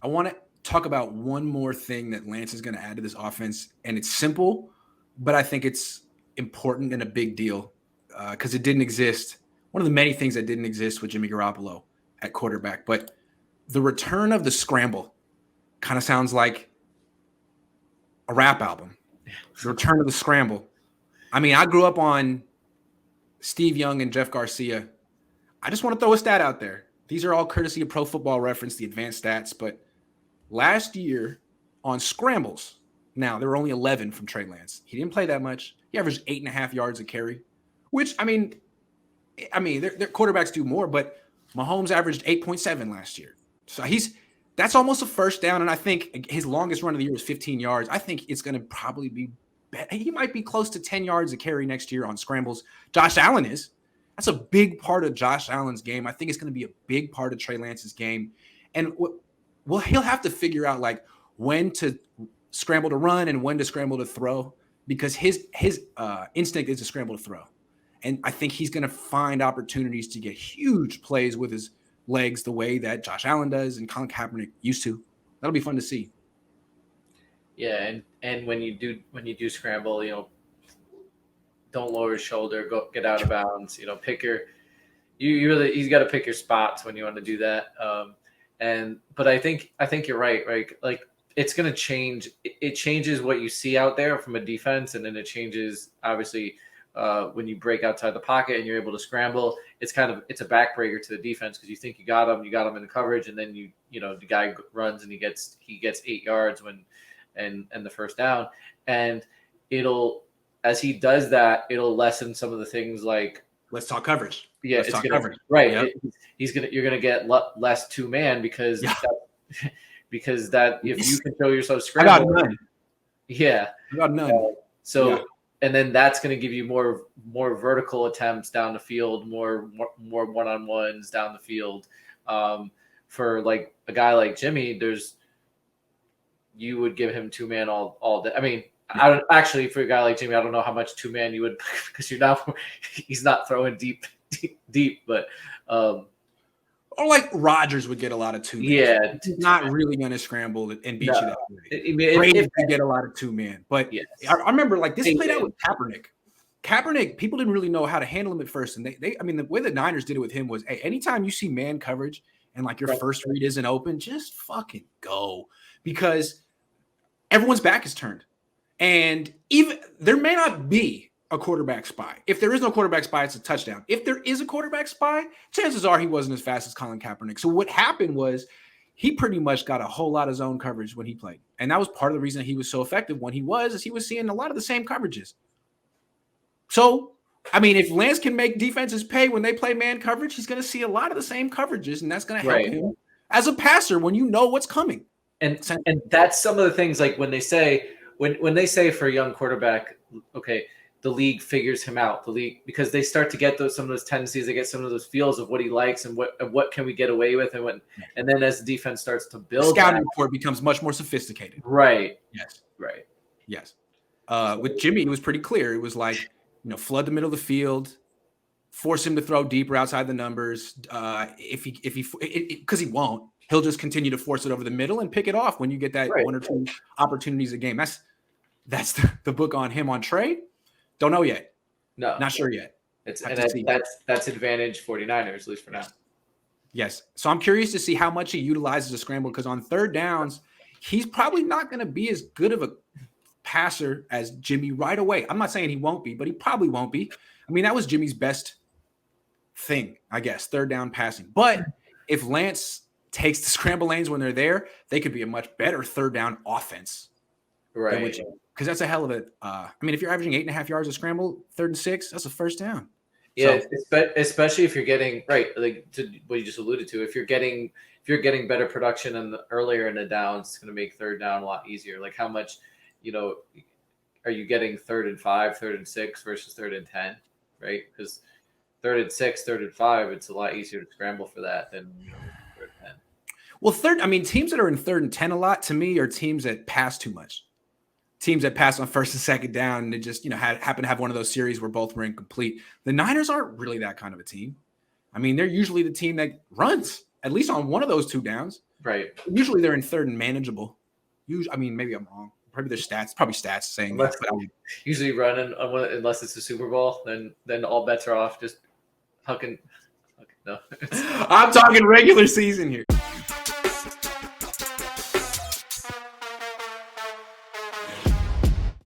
I want to talk about one more thing that Lance is going to add to this offense, and it's simple, but I think it's important and a big deal because it didn't exist. One of the many things that didn't exist with Jimmy Garoppolo at quarterback, but the return of the scramble kind of sounds like a rap album. The return of the scramble. I mean, I grew up on Steve Young and Jeff Garcia. I just want to throw a stat out there. These are all courtesy of Pro Football Reference, the advanced stats, but last year on scrambles, now there were only 11 from Trey Lance. He didn't play that much. He averaged 8.5 yards a carry, which I mean, their quarterbacks do more, but Mahomes averaged 8.7 last year. So that's almost a first down, and I think his longest run of the year was 15 yards. I think it's going to probably be he might be close to 10 yards a carry next year on scrambles. Josh Allen is. That's a big part of Josh Allen's game. I think it's going to be a big part of Trey Lance's game. And he'll have to figure out like when to scramble to run and when to scramble to throw, because his instinct is to scramble to throw. And I think he's going to find opportunities to get huge plays with his legs the way that Josh Allen does and Colin Kaepernick used to. That'll be fun to see. Yeah, and when you do scramble, don't lower your shoulder, get out of bounds. Pick your you got to pick your spots when you want to do that. But I think you're right. Like it's going to change. It changes what you see out there from a defense, and then it changes obviously when you break outside the pocket and you're able to scramble. It's a backbreaker to the defense because you think you got him in the coverage, and then the guy runs and he gets 8 yards and the first down, and as he does that, it'll lessen some of the things like let's talk coverage. Yeah, let's talk coverage. Right. Yep. You're gonna get less 2-man because because if you can show yourself scramble. I got none. Yeah. I got none. And then that's going to give you more vertical attempts down the field, more one-on-ones down the field. For like a guy like Jimmy, you would give him 2-man all day. I mean, I don't actually for a guy like Jimmy, I don't know how much 2-man you would because he's not throwing deep, but or like Rodgers would get a lot of 2-man. Yeah, he's not really going to scramble and beat you that way. Brady could get a lot of 2-man, but yes. I remember like this played out with Kaepernick. Kaepernick, people didn't really know how to handle him at first, and the way the Niners did it with him was, hey, anytime you see man coverage and like your first read isn't open, just fucking go because everyone's back is turned. And even there may not be a quarterback spy. If there is no quarterback spy, it's a touchdown. If there is a quarterback spy, chances are he wasn't as fast as Colin Kaepernick. So what happened was he pretty much got a whole lot of zone coverage when he played. And that was part of the reason he was so effective when he was seeing a lot of the same coverages. So, I mean, if Lance can make defenses pay when they play man coverage, he's going to see a lot of the same coverages, and that's going to help him as a passer when you know what's coming. And that's some of the things like when they say for a young quarterback, okay, the league figures him out. The league, because they start to get some of those tendencies, they get some of those feels of what he likes and what can we get away with, and then as the defense starts to build, the scouting report becomes much more sophisticated. Right. Yes. Right. Yes. With Jimmy, it was pretty clear. It was like flood the middle of the field, force him to throw deeper outside the numbers. Because he won't, he'll just continue to force it over the middle and pick it off when you get that one or two opportunities a game. That's the book on him. On Trey, don't know yet. No, not sure yet. That's advantage 49ers, at least for now. Yes. So I'm curious to see how much he utilizes a scramble, because on third downs, he's probably not going to be as good of a passer as Jimmy right away. I'm not saying he won't be, but he probably won't be. I mean, that was Jimmy's best thing, I guess, third down passing. But if Lance takes the scramble lanes when they're there, they could be a much better third down offense. Right. Because that's a hell of a I mean, if you're averaging 8.5 yards a scramble, 3rd and 6, that's a first down. Yeah, so, especially if you're getting like to what you just alluded to. If you're getting better production earlier in the downs, it's going to make third down a lot easier. Like how much, are you getting 3rd and 5, 3rd and 6 versus 3rd and 10, right? Because 3rd and 6, 3rd and 5, it's a lot easier to scramble for that than 3rd and 10. Well, teams that are in 3rd and 10 a lot to me are teams that pass too much. Teams that pass on 1st and 2nd down, and they just happen to have one of those series where both were incomplete. The Niners aren't really that kind of a team. I mean, they're usually the team that runs at least on one of those 2 downs. Right. Usually they're in third and manageable. I mean, maybe I'm wrong. Probably stats saying Unless that. But usually running unless it's the Super Bowl, then all bets are off. Just hucking. No. I'm talking regular season here.